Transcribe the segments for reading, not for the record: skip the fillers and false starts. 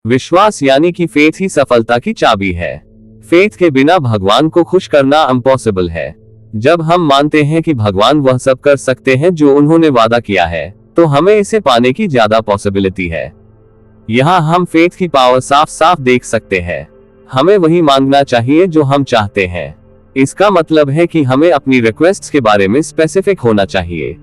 विश्वास यानी कि फेथ ही सफलता की चाबी है। फेथ के बिना भगवान को खुश करना इम्पॉसिबल है। जब हम मानते हैं कि भगवान वह सब कर सकते हैं जो उन्होंने वादा किया है, तो हमें इसे पाने की ज्यादा पॉसिबिलिटी है। यहाँ हम फेथ की पावर साफ साफ देख सकते हैं। हमें वही मांगना चाहिए जो हम चाहते हैं। इसका मतलब है कि हमें अपनी रिक्वेस्ट्स के बारे में स्पेसिफिक होना चाहिए।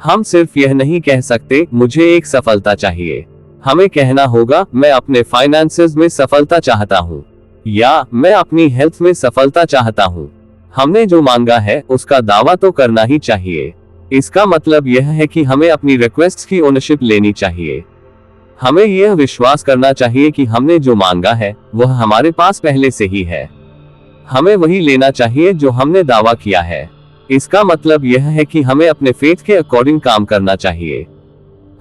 हम सिर्फ यह नहीं कह सकते मुझे एक सफलता चाहिए। हमें कहना होगा मैं अपने फाइनेंसेस में सफलता चाहता हूँ, या मैं अपनी हेल्थ में सफलता चाहता हूँ। हमने जो मांगा है उसका दावा तो करना ही चाहिए। इसका मतलब यह है कि हमें अपनी रिक्वेस्ट्स की ओनरशिप लेनी चाहिए। हमें यह विश्वास करना चाहिए कि हमने जो मांगा है वह हमारे पास पहले से ही है। हमें वही लेना चाहिए जो हमने दावा किया है। इसका मतलब यह है कि हमें अपने फेथ के अकॉर्डिंग काम करना चाहिए।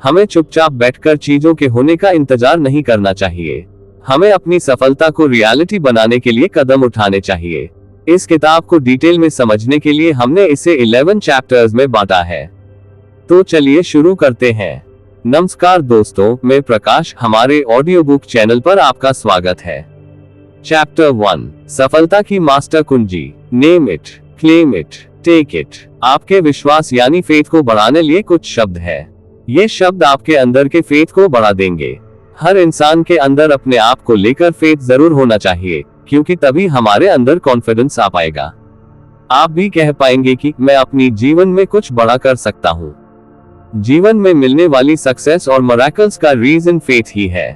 हमें चुपचाप बैठकर चीजों के होने का इंतजार नहीं करना चाहिए। हमें अपनी सफलता को रियलिटी बनाने के लिए कदम उठाने चाहिए। इस किताब को डिटेल में समझने के लिए हमने इसे 11 चैप्टर्स में बांटा है। तो चलिए शुरू करते हैं। नमस्कार दोस्तों, मैं प्रकाश, हमारे ऑडियो बुक चैनल पर आपका स्वागत है। चैप्टर 1, सफलता की मास्टर कुंजी। Name it, claim it, take it. आपके विश्वास यानी फेथ को बढ़ाने लिए कुछ शब्द है। ये शब्द आपके अंदर के फेथ को बढ़ा देंगे। हर इंसान के अंदर अपने आप को लेकर फेथ जरूर होना चाहिए, क्योंकि तभी हमारे अंदर कॉन्फिडेंस आ पाएगा। आप भी कह पाएंगे कि मैं अपनी जीवन में कुछ बड़ा कर सकता हूँ। जीवन में मिलने वाली सक्सेस और मिरेकल्स का रीजन फेथ ही है।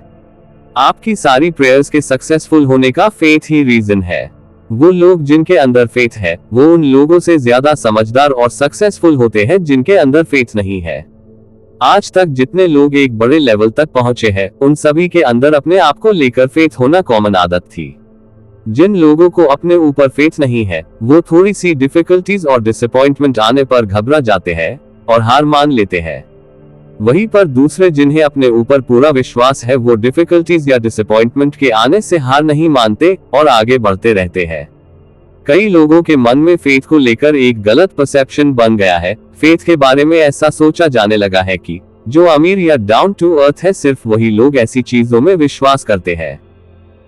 आपकी सारी प्रेयर्स के सक्सेसफुल होने का फेथ ही रीजन है। वो लोग जिनके अंदर फेथ है वो उन लोगों से ज्यादा समझदार और सक्सेसफुल होते हैं जिनके अंदर फेथ नहीं है। आज तक जितने लोग एक बड़े लेवल तक पहुंचे हैं उन सभी के अंदर अपने आप को लेकर फेथ होना कॉमन आदत थी। जिन लोगों को अपने ऊपर फेथ नहीं है वो थोड़ी सी डिफिकल्टीज और डिसअपॉइंटमेंट आने पर घबरा जाते हैं और हार मान लेते हैं। वहीं पर दूसरे जिन्हें अपने ऊपर पूरा विश्वास है वो डिफिकल्टीज या डिसअपॉइंटमेंट के आने से हार नहीं मानते और आगे बढ़ते रहते हैं। कई लोगों के मन में फेथ को लेकर एक गलत परसेप्शन बन गया है। फेथ के बारे में ऐसा सोचा जाने लगा है कि जो अमीर या डाउन टू अर्थ है सिर्फ वही लोग ऐसी चीजों में विश्वास करते हैं,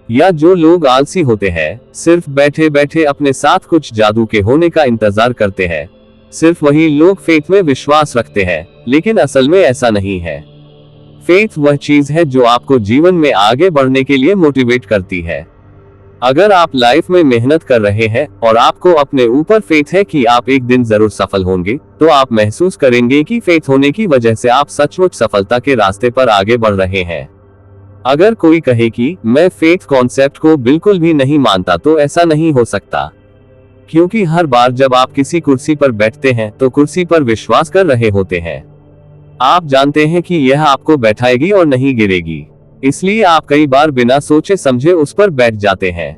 या जो लोग आलसी होते हैं, सिर्फ बैठे बैठे अपने साथ कुछ जादू के होने का इंतजार करते हैं, सिर्फ वही लोग फेथ में विश्वास रखते हैं। लेकिन असल में ऐसा नहीं है। फेथ वह चीज है जो आपको जीवन में आगे बढ़ने के लिए मोटिवेट करती है। अगर आप लाइफ में मेहनत कर रहे हैं और आपको अपने ऊपर फेथ है कि आप एक दिन जरूर सफल होंगे, तो आप महसूस करेंगे कि फेथ होने की वजह से आप सचमुच सफलता के रास्ते पर आगे बढ़ रहे हैं। अगर कोई कहे कि मैं फेथ कॉन्सेप्ट को बिल्कुल भी नहीं मानता, तो ऐसा नहीं हो सकता, क्योंकि हर बार जब आप किसी कुर्सी पर बैठते हैं तो कुर्सी पर विश्वास कर रहे होते हैं। आप जानते हैं कि यह आपको बैठाएगी और नहीं गिरेगी, इसलिए आप कई बार बिना सोचे समझे उस पर बैठ जाते हैं।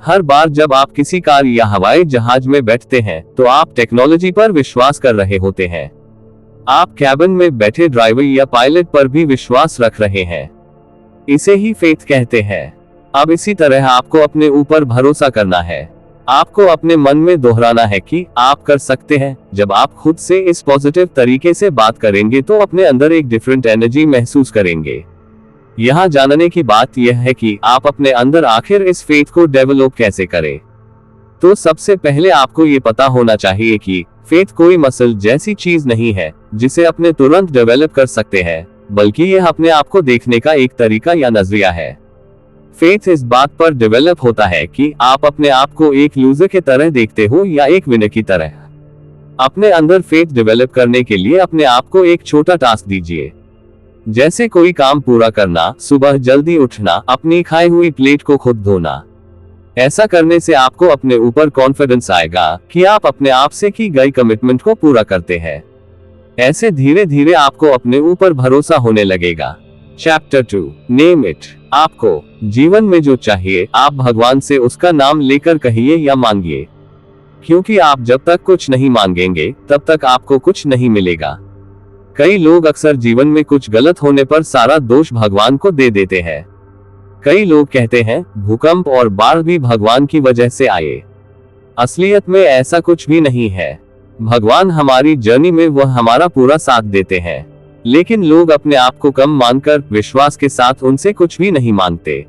हर बार जब आप किसी कार या हवाई जहाज में बैठते हैं तो आप टेक्नोलॉजी पर विश्वास कर रहे होते हैं। आप कैबिन में बैठे ड्राइवर या पायलट पर भी विश्वास रख रहे हैं। इसे ही फेथ कहते हैं। अब इसी तरह आपको अपने ऊपर भरोसा करना है। आपको अपने मन में दोहराना है कि आप कर सकते हैं। जब आप खुद से इस पॉजिटिव तरीके से बात करेंगे तो अपने अंदर एक डिफरेंट एनर्जी महसूस करेंगे। यहाँ जानने की बात यह है कि आप अपने अंदर आखिर इस फेथ को डेवलप कैसे करें। तो सबसे पहले आपको ये पता होना चाहिए कि फेथ कोई मसल जैसी चीज नहीं है जिसे अपने तुरंत डेवलप कर सकते हैं, बल्कि यह अपने आप को देखने का एक तरीका या नजरिया है। फेथ इस बात पर डेवलप होता है कि आप अपने आप को एक लूजर की तरह देखते हो या एक विनर की तरह। अपने अंदर फेथ डेवलप करने के लिए अपने आप को एक छोटा टास्क दीजिए, जैसे कोई काम पूरा करना, सुबह जल्दी उठना, अपनी खाई हुई प्लेट को खुद धोना। ऐसा करने से आपको अपने ऊपर कॉन्फिडेंस आएगा कि आप अपने आप से की गई कमिटमेंट को पूरा करते हैं। ऐसे धीरे धीरे आपको अपने ऊपर भरोसा होने लगेगा। Chapter 2, name it. आपको जीवन में जो चाहिए आप भगवान से उसका नाम लेकर कहिए या मांगिए, क्योंकि आप जब तक कुछ नहीं मांगेंगे तब तक आपको कुछ नहीं मिलेगा। कई लोग अक्सर जीवन में कुछ गलत होने पर सारा दोष भगवान को दे देते हैं। कई लोग कहते हैं भूकंप और बाढ़ भी भगवान की वजह से आए। असलियत में ऐसा कुछ भी नहीं है। भगवान हमारी जर्नी में वह हमारा पूरा साथ देते हैं, लेकिन लोग अपने आप को कम मानकर विश्वास के साथ उनसे कुछ भी नहीं मांगते।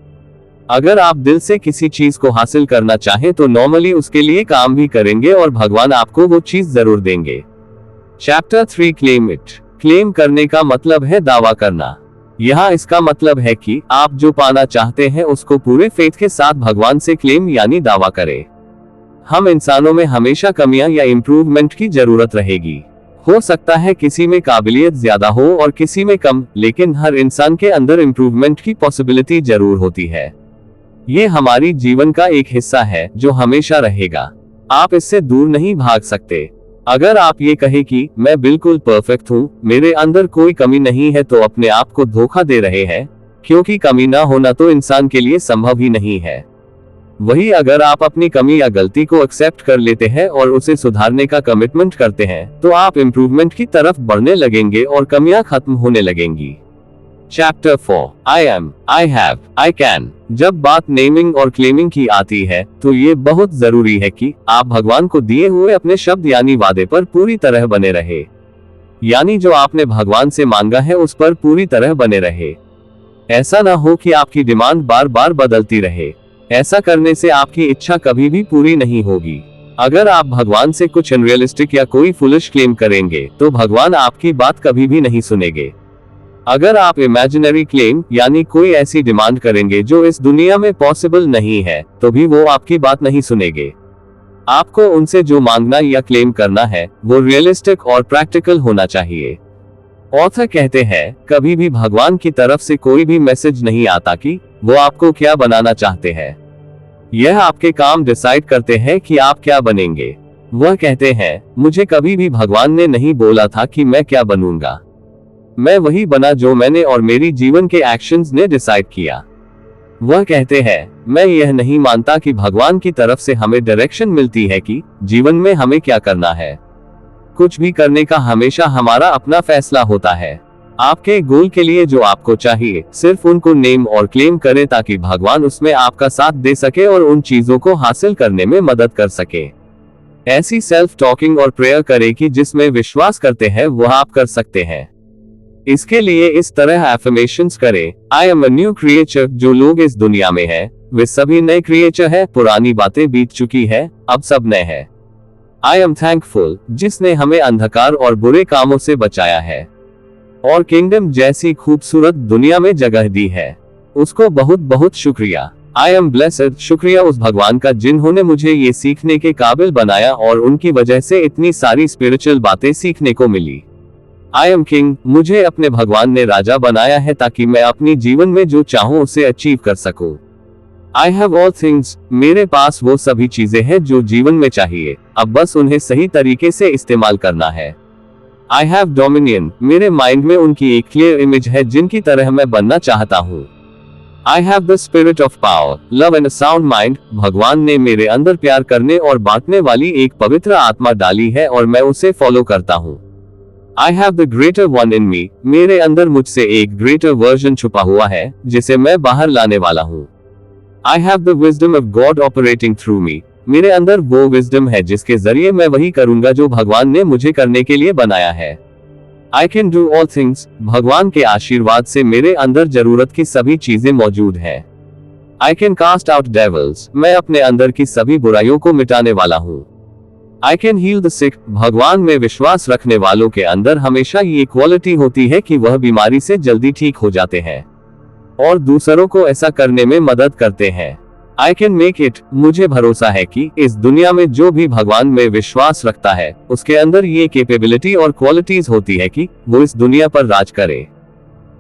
अगर आप दिल से किसी चीज को हासिल करना चाहें तो नॉर्मली उसके लिए काम भी करेंगे और भगवान आपको वो चीज जरूर देंगे। Chapter 3 claim it. क्लेम करने का मतलब है दावा करना। यहाँ इसका मतलब है कि आप जो पाना चाहते हैं उसको पूरे फेथ के साथ भगवान से क्लेम यानी दावा करें। हम इंसानों में हमेशा कमियां या इम्प्रूवमेंट की जरूरत रहेगी। हो सकता है किसी में काबिलियत ज्यादा हो और किसी में कम, लेकिन हर इंसान के अंदर इम्प्रूवमेंट की पॉसिबिलिटी जरूर होती है। ये हमारी जीवन का एक हिस्सा है जो हमेशा रहेगा। आप इससे दूर नहीं भाग सकते। अगर आप ये कहे कि मैं बिल्कुल परफेक्ट हूँ, मेरे अंदर कोई कमी नहीं है, तो अपने आप को धोखा दे रहे हैं, क्योंकि कमी ना होना तो इंसान के लिए संभव ही नहीं है। वही अगर आप अपनी कमी या गलती को एक्सेप्ट कर लेते हैं और उसे सुधारने का कमिटमेंट करते हैं, तो आप इम्प्रूवमेंट की तरफ बढ़ने लगेंगे और कमियां खत्म होने लगेंगी। Chapter 4 I am, I have, I can. जब बात नेमिंग और क्लेमिंग की आती है तो ये बहुत जरूरी है कि आप भगवान को दिए हुए अपने शब्द यानी वादे पर पूरी तरह बने रहे। यानी जो आपने भगवान से मांगा है उस पर पूरी तरह बने रहे। ऐसा ना हो कि आपकी डिमांड बार बार बदलती रहे। ऐसा करने से आपकी इच्छा कभी भी पूरी नहीं होगी। अगर आप भगवान से कुछ अनरियलिस्टिक या कोई फुलिश क्लेम करेंगे तो भगवान आपकी बात कभी भी नहीं सुनेंगे। अगर आप इमेजिनरी क्लेम यानी कोई ऐसी डिमांड करेंगे जो इस दुनिया में पॉसिबल नहीं है, तो भी वो आपकी बात नहीं सुनेंगे। आपको उनसे जो मांगना या क्लेम करना है वो रियलिस्टिक और प्रैक्टिकल होना चाहिए। ऑथर कहते हैं, कभी भी भगवान की तरफ से कोई भी मैसेज नहीं आता कि वो आपको क्या बनाना चाहते हैं। यह आपके काम डिसाइड करते हैं कि आप क्या बनेंगे। वह कहते हैं, मुझे कभी भी भगवान ने नहीं बोला था कि मैं क्या बनूंगा। मैं वही बना जो मैंने और मेरी जीवन के एक्शंस ने डिसाइड किया। वह कहते हैं, मैं यह नहीं मानता कि भगवान की तरफ से हमें डायरेक्शन मिलती है कि जीवन में हमें क्या करना है। कुछ भी करने का हमेशा हमारा अपना फैसला होता है। आपके गोल के लिए जो आपको चाहिए, सिर्फ उनको नेम और क्लेम करें ताकि भगवान उसमें आपका साथ दे सके और उन चीजों को हासिल करने में मदद कर सके। ऐसी सेल्फ टॉकिंग और प्रेयर करें कि जिसमें विश्वास करते हैं वह आप कर सकते हैं। इसके लिए इस तरह एफर्मेशंस करें, I am a new creature. जो लोग इस दुनिया में हैं, वे सभी नए क्रिएचर हैं। पुरानी बातें बीत चुकी है, अब सब नए हैं। आई एम थैंकफुल, जिसने हमें अंधकार और बुरे कामों से बचाया है और किंगडम जैसी खूबसूरत दुनिया में जगह दी है, उसको बहुत बहुत शुक्रिया। आई एम ब्लेस्ड, शुक्रिया उस भगवान का जिन्होंने मुझे ये सीखने के काबिल बनाया और उनकी वजह से इतनी सारी स्पिरिचुअल बातें सीखने को मिली। आई एम किंग, मुझे अपने भगवान ने राजा बनाया है ताकि मैं अपनी जीवन में जो चाहूं उसे अचीव कर सकूं। आई हैव ऑल थिंग्स, मेरे पास वो सभी चीजें हैं जो जीवन में चाहिए, अब बस उन्हें सही तरीके से इस्तेमाल करना है। आई हैव डोमिनियन, मेरे माइंड में उनकी एक क्लियर इमेज है जिनकी तरह मैं बनना चाहता हूँ। I have the spirit of power, love and a sound mind, भगवान ने मेरे अंदर प्यार करने और बांटने वाली एक पवित्र आत्मा डाली है और मैं उसे फॉलो करता हूँ। I have the greater one in me, मेरे अंदर मुझसे एक ग्रेटर वर्जन छुपा हुआ है जिसे मैं बाहर लाने वाला हूँ। I have the wisdom of God operating through me, मेरे अंदर वो विजडम है जिसके जरिए मैं वही करूंगा जो भगवान ने मुझे करने के लिए बनाया है। I can do all things, भगवान के आशीर्वाद से मेरे अंदर जरूरत की सभी चीजें मौजूद हैं। I can cast out devils, मैं अपने अंदर की सभी बुराइयों को मिटाने वाला हूँ। आई कैन हील द सिक, भगवान में विश्वास रखने वालों के अंदर हमेशा ये क्वालिटी होती है कि वह बीमारी से जल्दी ठीक हो जाते हैं और दूसरों को ऐसा करने में मदद करते हैं। आई कैन मेक इट, मुझे भरोसा है कि इस दुनिया में जो भी भगवान में विश्वास रखता है उसके अंदर ये कैपेबिलिटी और क्वालिटीज होती है कि वो इस दुनिया पर राज करे।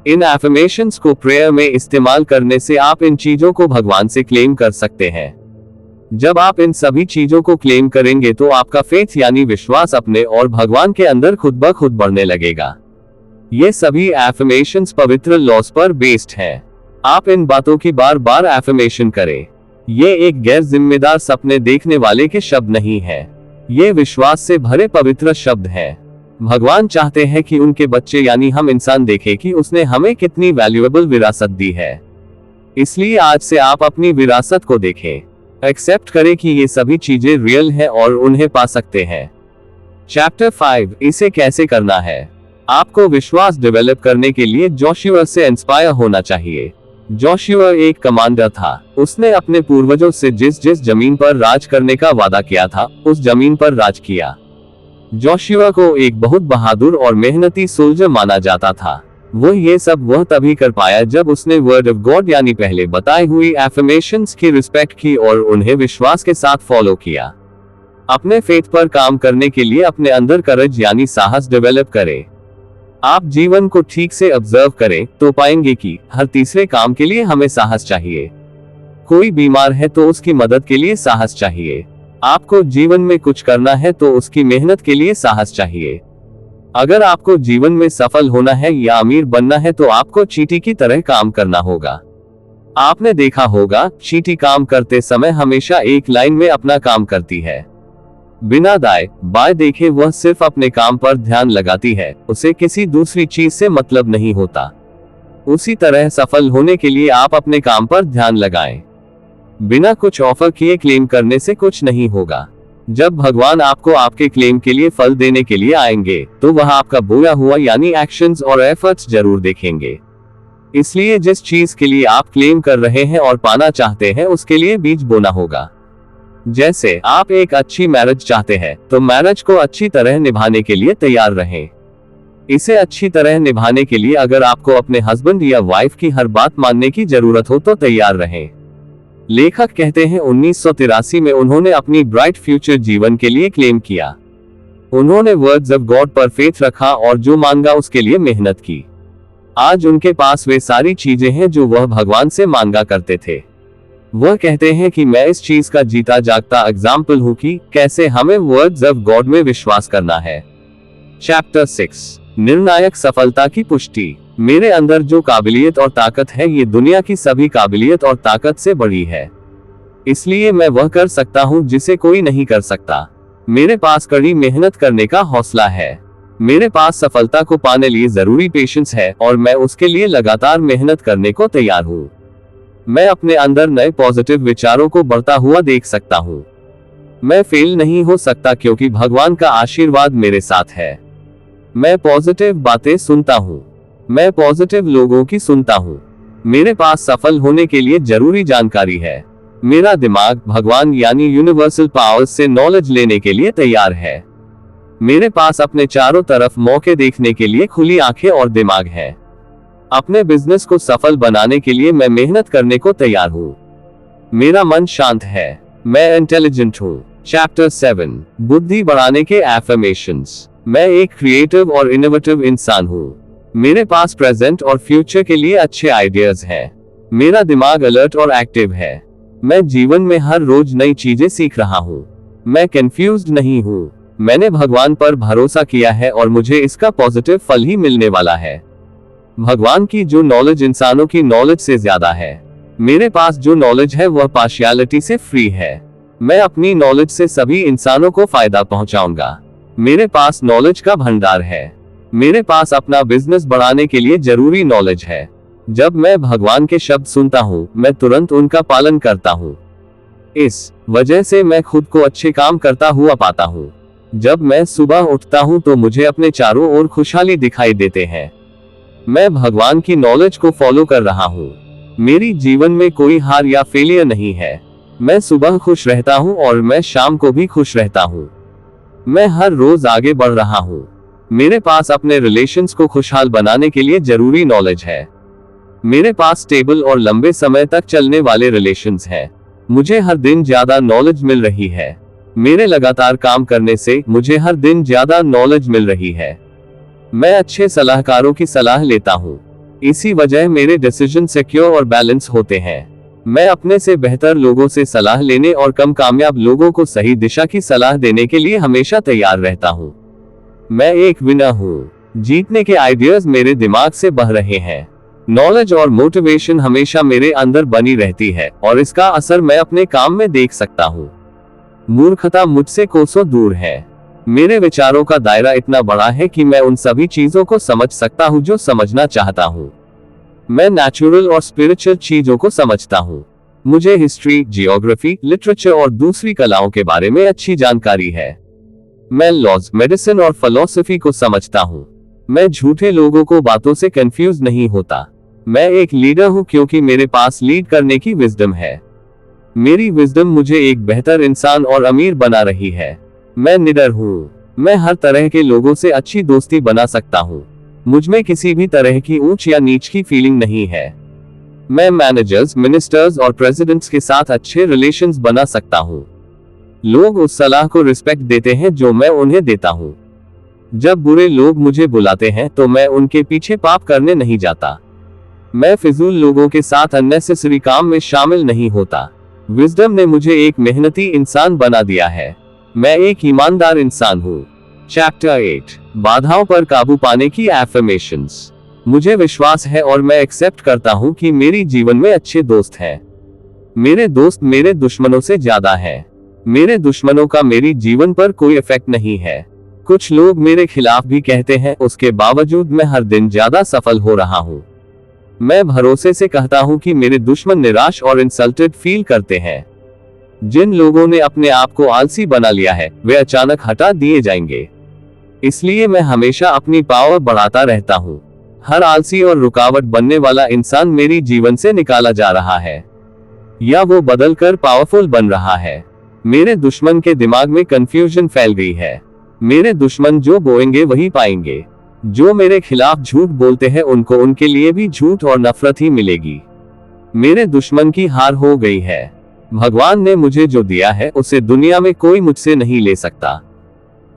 इन एफर्मेशंस को प्रेयर में इस्तेमाल करने से आप इन चीजों को भगवान से क्लेम कर सकते हैं। जब आप इन सभी चीजों को क्लेम करेंगे तो आपका फेथ यानी विश्वास अपने और भगवान के अंदर खुद ब खुद बढ़ने लगेगा। ये सभी एफर्मेशंस पवित्र लॉस पर बेस्ड हैं। आप इन बातों की बार बार एफर्मेशन करें। ये एक गैर जिम्मेदार सपने देखने वाले के शब्द नहीं है, ये विश्वास से भरे पवित्र शब्द हैं। भगवान चाहते हैं कि उनके बच्चे यानी हम इंसान देखें कि उसने हमें कितनी वैल्यूएबल विरासत दी है। इसलिए आज से आप अपनी विरासत को देखें, एक्सेप्ट करें कि ये सभी चीजें रियल है और उन्हें पा सकते हैं। चैप्टर 5, इसे कैसे करना है। आपको विश्वास डेवलप करने के लिए जोशुआ से इंस्पायर होना चाहिए। जोशुआ एक कमांडर था। उसने अपने पूर्वजों से जिस जिस जमीन पर राज करने का वादा किया था, उस जमीन पर राज किया। जोशुआ को एक बहुत बहादुर और मेहनती सोल्जर माना जाता था। वह तभी कर पाया जब उसने वर्ड ऑफ गॉड यानी पहले बताई हुई एफर्मेशंस की रिस्पेक्ट की और उन्हें विश्वास के साथ फॉलो किया। अपने फेथ पर काम करने के लिए अपने अंदर करेज यानी साहस डेवलप करें। आप जीवन को ठीक से ऑब्जर्व करें तो पाएंगे कि हर तीसरे काम के लिए हमें साहस चाहिए। कोई बीमार है तो उसकी मदद के लिए साहस चाहिए। आपको जीवन में कुछ करना है तो उसकी मेहनत के लिए साहस चाहिए। अगर आपको जीवन में सफल होना है या अमीर बनना है तो आपको चींटी की तरह काम करना होगा। आपने देखा होगा, चींटी काम करते समय हमेशा एक लाइन में अपना काम करती है, बिना दाएं बाएं देखे। वह सिर्फ अपने काम पर ध्यान लगाती है, उसे किसी दूसरी चीज से मतलब नहीं होता। उसी तरह सफल होने के लिए आप अपने काम पर ध्यान लगाएं। बिना कुछ ऑफर किए क्लेम करने से कुछ नहीं होगा। जब भगवान आपको आपके क्लेम के लिए फल देने के लिए आएंगे तो वह आपका बोया हुआ यानी एक्शंस और एफर्ट्स जरूर देखेंगे। इसलिए जिस चीज के लिए आप क्लेम कर रहे हैं और पाना चाहते हैं उसके लिए बीज बोना होगा। जैसे आप एक अच्छी मैरिज चाहते हैं तो मैरिज को अच्छी तरह निभाने के लिए तैयार रहें। इसे अच्छी तरह निभाने के लिए अगर आपको अपने हस्बैंड या वाइफ की हर बात मानने की जरूरत हो तो तैयार रहें। लेखक कहते हैं 1983 में उन्होंने अपनी ब्राइट फ्यूचर जीवन के लिए क्लेम किया। उन्होंने वर्ड्स ऑफ गॉड पर फेथ रखा और जो मांगा उसके लिए मेहनत की। आज उनके पास वे सारी चीजें हैं जो वह भगवान से मांगा करते थे। वह कहते हैं कि मैं इस चीज का जीता जागता एग्जाम्पल हूं कि कैसे हमें वर्ड्स ऑफ गॉड में विश्वास करना है। चैप्टर 6 निर्णायक सफलता की पुष्टि। मेरे अंदर जो काबिलियत और ताकत है ये दुनिया की सभी काबिलियत और ताकत से बड़ी है। इसलिए मैं वह कर सकता हूं जिसे कोई नहीं कर सकता। मेरे पास कड़ी मेहनत करने का हौसला है। मेरे पास सफलता को पाने लिए जरूरी पेशेंस है और मैं उसके लिए लगातार मेहनत करने को तैयार हूं। मैं अपने अंदर नए पॉजिटिव विचारों को बढ़ता हुआ देख सकता हूं। मैं फेल नहीं हो सकता क्योंकि भगवान का आशीर्वाद मेरे साथ है। मैं पॉजिटिव बातें सुनता हूं। मैं पॉजिटिव लोगों की सुनता हूं। मेरे पास सफल होने के लिए जरूरी जानकारी है। मेरा दिमाग भगवान यानी यूनिवर्सल पावर्स से नॉलेज लेने के लिए तैयार है। मेरे पास अपने चारों तरफ मौके देखने के लिए खुली आंखें और दिमाग है। अपने बिजनेस को सफल बनाने के लिए मैं मेहनत करने को तैयार हूँ। मेरा मन शांत है। मैं इंटेलिजेंट हूँ। चैप्टर 7 बुद्धि बढ़ाने के एफर्मेशंस। मैं एक क्रिएटिव और इनोवेटिव इंसान हूँ। मेरे पास प्रेजेंट और फ्यूचर के लिए अच्छे आइडियाज हैं। मेरा दिमाग अलर्ट और एक्टिव है। मैं जीवन में हर रोज नई चीजें सीख रहा हूँ। मैं कंफ्यूज्ड नहीं हूँ। मैंने भगवान पर भरोसा किया है और मुझे इसका पॉजिटिव फल ही मिलने वाला है। भगवान की जो नॉलेज इंसानों की नॉलेज से ज्यादा है। मेरे पास जो नॉलेज है वह पार्शियलिटी से फ्री है। मैं अपनी नॉलेज से सभी इंसानों को फायदा पहुंचाऊंगा। मेरे पास नॉलेज का भंडार है। मेरे पास अपना बिजनेस बढ़ाने के लिए जरूरी नॉलेज है। जब मैं भगवान के शब्द सुनता हूँ मैं तुरंत उनका पालन करता हूँ। इस वजह से मैं खुद को अच्छे काम करता हुआ पाता हूँ। जब मैं सुबह उठता हूँ तो मुझे अपने चारों ओर खुशहाली दिखाई देते हैं। मैं भगवान की नॉलेज को फॉलो कर रहा हूँ। मेरी जीवन में कोई हार या फेलियर नहीं है। मैं सुबह खुश रहता हूँ और मैं शाम को भी खुश रहता हूँ। मैं हर रोज आगे बढ़ रहा हूँ। मेरे पास अपने रिलेशंस को खुशहाल बनाने के लिए जरूरी नॉलेज है। मेरे पास स्टेबल और लंबे समय तक चलने वाले रिलेशंस हैं। मुझे हर दिन ज्यादा नॉलेज मिल रही है। मेरे लगातार काम करने से मुझे हर दिन ज्यादा नॉलेज मिल रही है। मैं अच्छे सलाहकारों की सलाह लेता हूँ। इसी वजह मेरे डिसीजन सिक्योर और बैलेंस होते हैं। मैं अपने से बेहतर लोगों से सलाह लेने और कम कामयाब लोगों को सही दिशा की सलाह देने के लिए हमेशा तैयार रहता हूँ। मैं एक विनर हूँ। जीतने के आइडियाज मेरे दिमाग से बह रहे हैं। नॉलेज और मोटिवेशन हमेशा मेरे अंदर बनी रहती है और इसका असर मैं अपने काम में देख सकता हूँ। मूर्खता मुझसे कोसों दूर है। मेरे विचारों का दायरा इतना बड़ा है कि मैं उन सभी चीजों को समझ सकता हूँ जो समझना चाहता हूँ। मैं नेचुरल और स्पिरिचुअल चीजों को समझता हूँ। मुझे हिस्ट्री, जियोग्राफी, लिटरेचर और दूसरी कलाओं के बारे में अच्छी जानकारी है। मैं लॉज, मेडिसिन और फिलॉसफी को समझता हूँ। मैं झूठे लोगों को बातों से कंफ्यूज नहीं होता। मैं एक लीडर हूं क्योंकि मेरे पास लीड करने की विजडम है। मेरी विजडम मुझे एक बेहतर इंसान और अमीर बना रही है। मैं निडर हूं। मैं हर तरह के लोगों से अच्छी दोस्ती बना सकता हूं। मुझमें किसी भी तरह की ऊंच या नीच की फीलिंग नहीं है। मैं मैनेजर्स, मिनिस्टर्स और प्रेसिडेंट्स के साथ अच्छे रिलेशंस बना सकता हूं। लोग उस सलाह को रिस्पेक्ट देते हैं जो मैं उन्हें देता हूं। जब बुरे लोग मुझे बुलाते हैं तो मैं उनके पीछे पाप करने नहीं जाता। मैं फिजूल लोगों के साथ अननेसेसरी काम में शामिल नहीं होता। विजडम ने मुझे एक मेहनती इंसान बना दिया है। मैं एक ईमानदार इंसान हूँ। चैप्टर 8, बाधाओं पर काबू पाने की एफर्मेशंस। मुझे विश्वास है और मैं एक्सेप्ट करता हूँ कि मेरी जीवन में अच्छे दोस्त हैं। मेरे दोस्त मेरे दुश्मनों से ज्यादा हैं। मेरे दुश्मनों का मेरी जीवन पर कोई इफेक्ट नहीं है। कुछ लोग मेरे खिलाफ भी कहते हैं, उसके बावजूद मैं हर दिन ज्यादा सफल हो रहा हूँ। मैं भरोसे से कहता हूँ कि मेरे दुश्मन निराश और इंसल्टेड फील करते हैं। जिन लोगों ने अपने आप को आलसी बना लिया है वे अचानक हटा दिए जाएंगे। इसलिए मैं हमेशा अपनी पावर बढ़ाता रहता हूँ। हर आलसी और रुकावट बनने वाला इंसान मेरी जीवन से निकाला जा रहा है या वो बदलकर पावरफुल बन रहा है। मेरे दुश्मन के दिमाग में कंफ्यूजन फैल गई है। मेरे दुश्मन जो बोएंगे वही पाएंगे। जो मेरे खिलाफ झूठ बोलते हैं उनको उनके लिए भी झूठ और नफरत ही मिलेगी। मेरे दुश्मन की हार हो गई है। भगवान ने मुझे जो दिया है उसे दुनिया में कोई मुझसे नहीं ले सकता।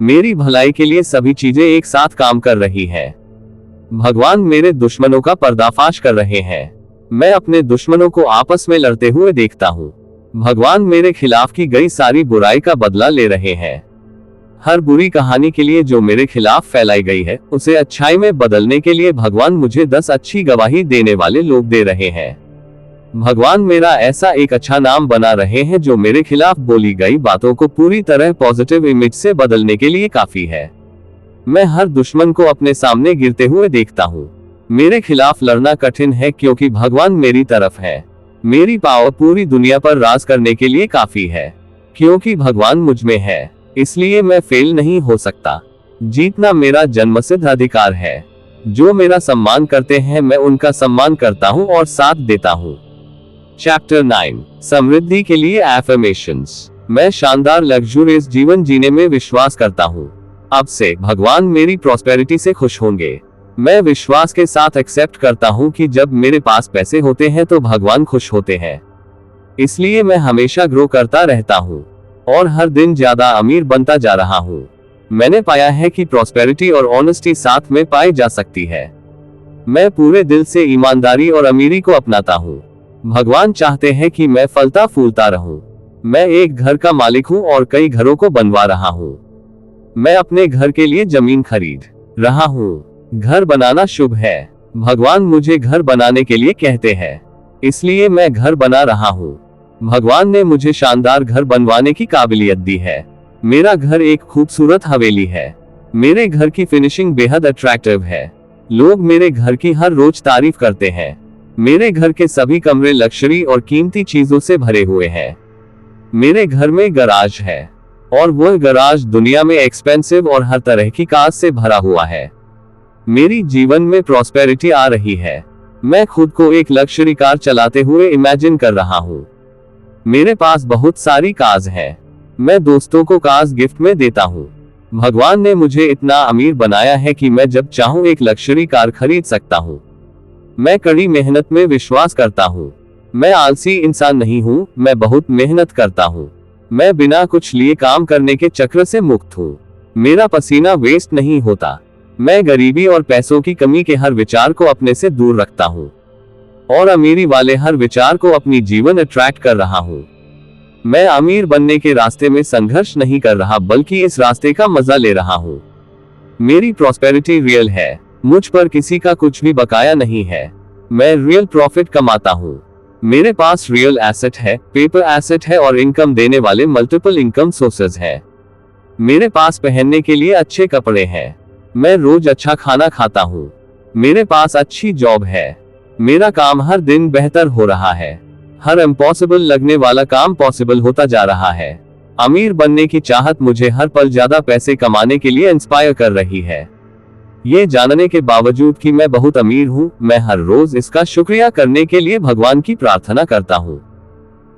मेरी भलाई के लिए सभी चीजें एक साथ काम कर रही हैं। भगवान मेरे दुश्मनों का पर्दाफाश कर रहे हैं। मैं अपने दुश्मनों को आपस में लड़ते हुए देखता हूँ। भगवान मेरे खिलाफ की गई सारी बुराई का बदला ले रहे हैं। हर बुरी कहानी के लिए जो मेरे खिलाफ फैलाई गई है उसे अच्छाई में बदलने के लिए भगवान मुझे 10 अच्छी गवाही देने वाले लोग दे रहे हैं। भगवान मेरा ऐसा एक अच्छा नाम बना रहे हैं जो मेरे खिलाफ बोली गई बातों को पूरी तरह पॉजिटिव इमेज से बदलने के लिए काफी है। मैं हर दुश्मन को अपने सामने गिरते हुए देखता हूँ। मेरे खिलाफ लड़ना कठिन है क्योंकि भगवान मेरी तरफ है। मेरी पावर पूरी दुनिया पर राज करने के लिए काफी है। क्योंकि भगवान मुझ में है इसलिए मैं फेल नहीं हो सकता। जीतना मेरा जन्मसिद्ध अधिकार है। जो मेरा सम्मान करते हैं मैं उनका सम्मान करता हूँ और साथ देता हूँ। चैप्टर 9, समृद्धि के लिए एफर्मेशंस। मैं शानदार लग्जूरियस जीवन जीने में विश्वास करता हूँ। अब से भगवान मेरी प्रॉस्पेरिटी से खुश होंगे। मैं विश्वास के साथ एक्सेप्ट करता हूँ कि जब मेरे पास पैसे होते हैं तो भगवान खुश होते हैं। इसलिए मैं हमेशा ग्रो करता रहता हूँ और हर दिन ज्यादा अमीर बनता जा रहा हूँ। मैंने पाया है कि प्रॉस्पेरिटी और ऑनेस्टी साथ में पाई जा सकती है। मैं पूरे दिल से ईमानदारी और अमीरी को अपनाता हूँ। भगवान चाहते हैं कि मैं फलता फूलता रहूं। मैं एक घर का मालिक हूं और कई घरों को बनवा रहा हूं। मैं अपने घर के लिए जमीन खरीद रहा हूं। घर बनाना शुभ है। भगवान मुझे घर बनाने के लिए कहते हैं, इसलिए मैं घर बना रहा हूं। भगवान ने मुझे शानदार घर बनवाने की काबिलियत दी है। मेरा घर एक खूबसूरत हवेली है। मेरे घर की फिनिशिंग बेहद अट्रैक्टिव है। लोग मेरे घर की हर रोज तारीफ करते हैं। मेरे घर के सभी कमरे लग्जरी और कीमती चीजों से भरे हुए हैं। मेरे घर में गराज है और वह गराज दुनिया में एक्सपेंसिव और हर तरह की कार से भरा हुआ है। मेरी जीवन में प्रॉस्पेरिटी आ रही है। मैं खुद को एक लग्जरी कार चलाते हुए इमेजिन कर रहा हूँ। मेरे पास बहुत सारी कार्स हैं। मैं दोस्तों को कार्स गिफ्ट में देता हूँ। भगवान ने मुझे इतना अमीर बनाया है कि मैं जब चाहूँ एक लग्जरी कार खरीद सकता हूँ। मैं कड़ी मेहनत में विश्वास करता हूँ। मैं आलसी इंसान नहीं हूँ, मैं बहुत मेहनत करता हूँ। मैं बिना कुछ लिए काम करने के चक्र से मुक्त हूँ। मेरा पसीना वेस्ट नहीं होता। मैं गरीबी और पैसों की कमी के हर विचार को अपने से दूर रखता हूँ और अमीरी वाले हर विचार को अपनी जीवन अट्रैक्ट कर रहा हूँ। मैं अमीर बनने के रास्ते में संघर्ष नहीं कर रहा बल्कि इस रास्ते का मजा ले रहा हूँ। मेरी प्रॉस्पेरिटी रियल है। मुझ पर किसी का कुछ भी बकाया नहीं है। मैं रियल प्रॉफिट कमाता हूँ। मेरे पास रियल एसेट है, पेपर एसेट है और इनकम देने वाले मल्टीपल इनकम सोर्सेज हैं। मेरे पास पहनने के लिए अच्छे कपड़े हैं। मैं रोज अच्छा खाना खाता हूँ। मेरे पास अच्छी जॉब है। मेरा काम हर दिन बेहतर हो रहा है। हर इम्पॉसिबल लगने वाला काम पॉसिबल होता जा रहा है। अमीर बनने की चाहत मुझे हर पल ज्यादा पैसे कमाने के लिए इंस्पायर कर रही है। ये जानने के बावजूद कि मैं बहुत अमीर हूँ, मैं हर रोज इसका शुक्रिया करने के लिए भगवान की प्रार्थना करता हूँ।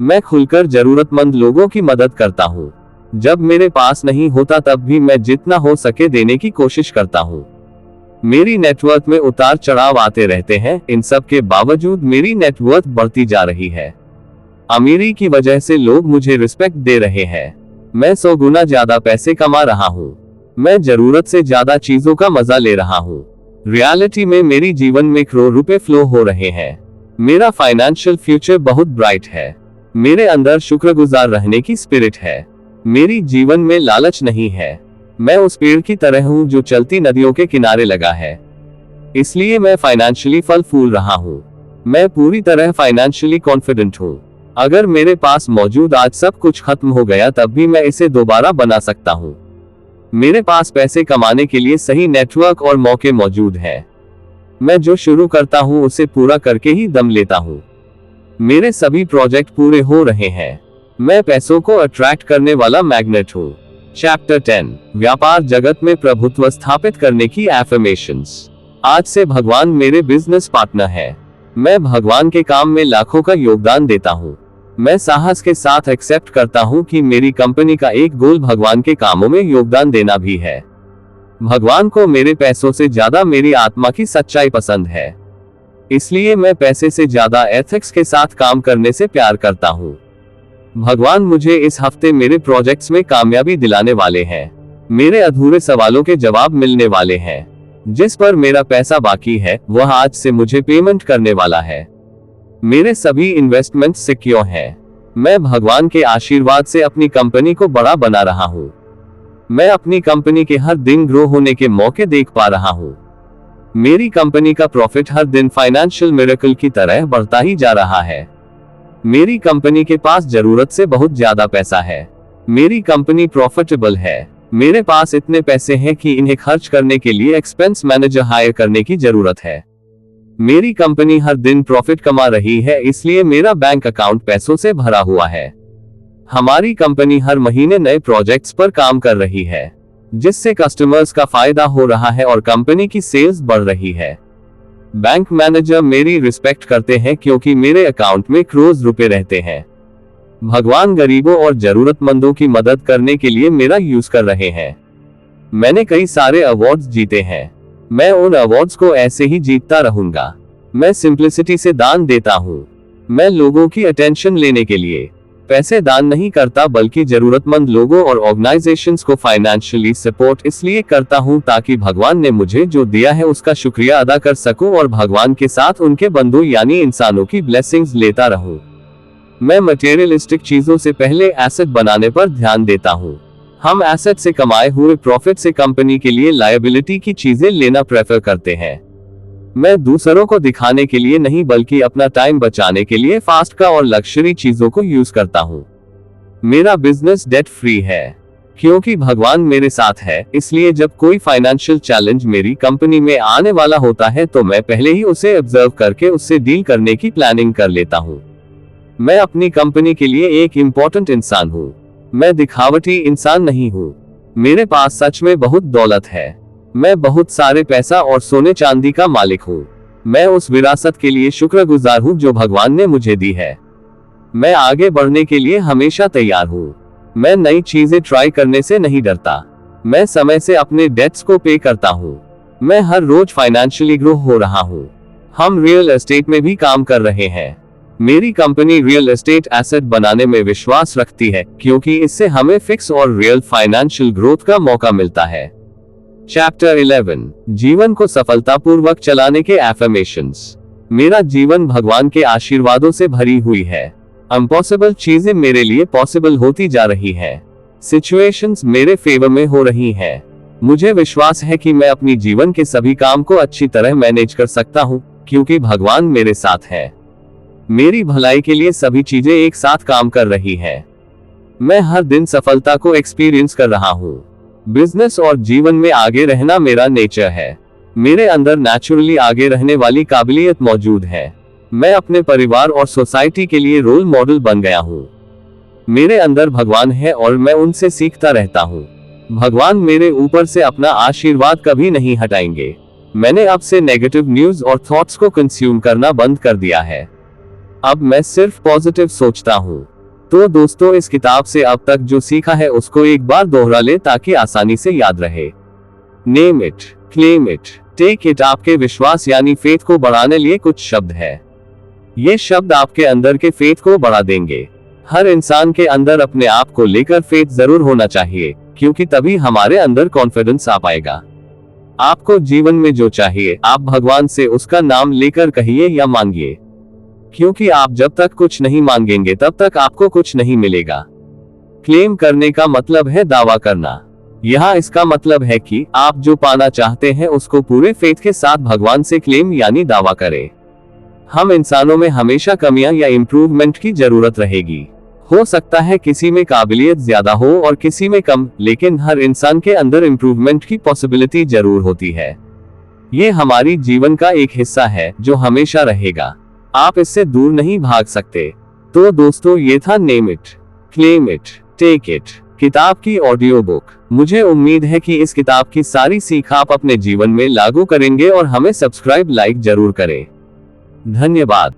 मैं खुलकर जरूरतमंद लोगों की मदद करता हूँ। जब मेरे पास नहीं होता तब भी मैं जितना हो सके देने की कोशिश करता हूँ। मेरी नेटवर्थ में उतार चढ़ाव आते रहते हैं, इन सब के बावजूद मेरी नेटवर्थ बढ़ती जा रही है। अमीरी की वजह से लोग मुझे रिस्पेक्ट दे रहे हैं। मैं 100 गुना ज्यादा पैसे कमा रहा हूँ। मैं जरूरत से ज्यादा चीजों का मजा ले रहा हूँ। रियलिटी में मेरी जीवन में करोड़ रुपए फ्लो हो रहे हैं। मेरा फाइनेंशियल फ्यूचर बहुत ब्राइट है। मेरे अंदर शुक्रगुजार रहने की स्पिरिट है। मेरी जीवन में लालच नहीं है। मैं उस पेड़ की तरह हूँ जो चलती नदियों के किनारे लगा है। इसलिए मैं फाइनेंशियली फल फूल रहा हूँ। मैं पूरी तरह फाइनेंशियली कॉन्फिडेंट हूँ। अगर मेरे पास मौजूद आज सब कुछ खत्म हो गया तब भी मैं इसे दोबारा बना सकता हूँ। मेरे पास पैसे कमाने के लिए सही नेटवर्क और मौके मौजूद हैं। मैं जो शुरू करता हूँ उसे पूरा करके ही दम लेता हूँ। मेरे सभी प्रोजेक्ट पूरे हो रहे हैं। मैं पैसों को अट्रैक्ट करने वाला मैग्नेट हूँ। चैप्टर 10, व्यापार जगत में प्रभुत्व स्थापित करने की एफर्मेशंस। आज से भगवान मेरे बिजनेस पार्टनर है। मैं भगवान के काम में लाखों का योगदान देता हूँ। मैं साहस के साथ एक्सेप्ट करता हूँ कि मेरी कंपनी का एक गोल भगवान के कामों में योगदान देना भी है। भगवान को मेरे पैसों से ज्यादा मेरी आत्मा की सच्चाई पसंद है। इसलिए मैं पैसे से ज्यादा एथिक्स के साथ काम करने से प्यार करता हूँ। भगवान मुझे इस हफ्ते मेरे प्रोजेक्ट्स में कामयाबी दिलाने वाले हैं। मेरे अधूरे सवालों के जवाब मिलने वाले हैं। जिस पर मेरा पैसा बाकी है वह आज से मुझे पेमेंट करने वाला है। मेरे सभी इन्वेस्टमेंट सिक्योर हैं। मैं भगवान के आशीर्वाद से अपनी कंपनी को बड़ा बना रहा हूँ। मैं अपनी कंपनी के हर दिन ग्रो होने के मौके देख पा रहा हूँ। मेरी कंपनी का प्रॉफिट हर दिन फाइनेंशियल मिरेकल की तरह बढ़ता ही जा रहा है। मेरी कंपनी के पास जरूरत से बहुत ज्यादा पैसा है। मेरी कंपनी प्रॉफिटेबल है। मेरे पास इतने पैसे हैं कि इन्हें खर्च करने के लिए एक्सपेंस मैनेजर हायर करने की जरूरत है। मेरी कंपनी हर दिन प्रॉफिट कमा रही है, इसलिए मेरा बैंक अकाउंट पैसों से भरा हुआ है। हमारी कंपनी हर महीने नए प्रोजेक्ट्स पर काम कर रही है, जिससे कस्टमर्स का फायदा हो रहा है और कंपनी की सेल्स बढ़ रही है। बैंक मैनेजर मेरी रिस्पेक्ट करते हैं क्योंकि मेरे अकाउंट में करोड़ रुपए रहते हैं। भगवान गरीबों और जरूरतमंदों की मदद करने के लिए मेरा यूज कर रहे हैं। मैंने कई सारे अवार्ड्स जीते हैं। मैं उन अवार्ड्स को ऐसे ही जीतता रहूंगा। मैं सिंप्लिसिटी से दान देता हूँ। मैं लोगों की अटेंशन लेने के लिए पैसे दान नहीं करता, बल्कि जरूरतमंद लोगों और ऑर्गेनाइजेशंस को फाइनेंशियली सपोर्ट इसलिए करता हूं ताकि भगवान ने मुझे जो दिया है उसका शुक्रिया अदा कर सकूं और भगवान के साथ उनके बंधु यानी इंसानों की ब्लेसिंग्स लेता रहूं। मैं मटेरियलिस्टिक चीजों से पहले एसेट बनाने पर ध्यान देता हूं। हम एसेट से कमाए हुए प्रॉफिट से कंपनी के लिए लायबिलिटी की चीजें लेना प्रेफर करते हैं। मैं दूसरों को दिखाने के लिए नहीं बल्कि अपना टाइम बचाने के लिए फास्ट का और लग्जरी चीजों को यूज करता हूँ। मेरा बिजनेस डेट फ्री है क्योंकि भगवान मेरे साथ है। इसलिए जब कोई फाइनेंशियल चैलेंज मेरी कंपनी में आने वाला होता है तो मैं पहले ही उसे ऑब्जर्व करके उससे डील करने की प्लानिंग कर लेता हूँ। मैं अपनी कंपनी के लिए एक इम्पोर्टेंट इंसान हूँ। मैं दिखावटी इंसान नहीं हूँ। मेरे पास सच में बहुत दौलत है। मैं बहुत सारे पैसा और सोने चांदी का मालिक हूँ। मैं उस विरासत के लिए शुक्रगुजार हूँ जो भगवान ने मुझे दी है। मैं आगे बढ़ने के लिए हमेशा तैयार हूँ। मैं नई चीजें ट्राई करने से नहीं डरता। मैं समय से अपने डेट्स को पे करता हूँ। मैं हर रोज फाइनेंशियली ग्रो हो रहा हूँ। हम रियल एस्टेट में भी काम कर रहे हैं। मेरी कंपनी रियल एस्टेट एसेट बनाने में विश्वास रखती है क्योंकि इससे हमें फिक्स और रियल फाइनेंशियल ग्रोथ का मौका मिलता है। चैप्टर 11, जीवन को सफलतापूर्वक चलाने के एफर्मेशंस। मेरा जीवन भगवान के आशीर्वादों से भरी हुई है। इम्पॉसिबल चीजें मेरे लिए पॉसिबल होती जा रही हैं। सिचुएशंस मेरे फेवर में हो रही हैं। मुझे विश्वास है कि मैं अपनी जीवन के सभी काम को अच्छी तरह मैनेज कर सकता हूँ क्योंकि भगवान मेरे साथ है। मेरी भलाई के लिए सभी चीजें एक साथ काम कर रही हैं। मैं हर दिन सफलता को एक्सपीरियंस कर रहा हूँ। बिजनेस और जीवन में आगे रहना मेरा नेचर है। मेरे अंदर नेचुरली आगे रहने वाली काबिलियत मौजूद है। मैं अपने परिवार और सोसाइटी के लिए रोल मॉडल बन गया हूँ। मेरे अंदर भगवान है और मैं उनसे सीखता रहता हूँ। भगवान मेरे ऊपर से अपना आशीर्वाद कभी नहीं हटाएंगे। मैंने अब से नेगेटिव न्यूज और थॉट्स को कंज्यूम करना बंद कर दिया है। अब मैं सिर्फ पॉजिटिव सोचता हूँ। तो दोस्तों, इस किताब से अब तक जो सीखा है उसको एक बार दोहरा ले ताकि आसानी से याद रहे। Name it, claim it, take it आपके विश्वास यानी फेथ को बढ़ाने लिए कुछ शब्द है। ये शब्द आपके अंदर के फेथ को बढ़ा देंगे। हर इंसान के अंदर अपने आप को लेकर फेथ जरूर होना चाहिए, क्योंकि तभी हमारे अंदर कॉन्फिडेंस आ पाएगा। आपको जीवन में जो चाहिए आप भगवान से उसका नाम लेकर कहिए या मांगिए, क्योंकि आप जब तक कुछ नहीं मांगेंगे तब तक आपको कुछ नहीं मिलेगा। क्लेम करने का मतलब है दावा करना। यहाँ इसका मतलब है कि आप जो पाना चाहते हैं उसको पूरे फेथ के साथ भगवान से क्लेम यानी दावा करें। हम इंसानों में हमेशा कमियां या इम्प्रूवमेंट की जरूरत रहेगी। हो सकता है किसी में काबिलियत ज्यादा हो और किसी में कम, लेकिन हर इंसान के अंदर इम्प्रूवमेंट की पॉसिबिलिटी जरूर होती है। ये हमारी जीवन का एक हिस्सा है जो हमेशा रहेगा। आप इससे दूर नहीं भाग सकते। तो दोस्तों, ये था name it, claim it, take it किताब की ऑडियो बुक। मुझे उम्मीद है कि इस किताब की सारी सीख आप अपने जीवन में लागू करेंगे और हमें सब्सक्राइब लाइक जरूर करें। धन्यवाद।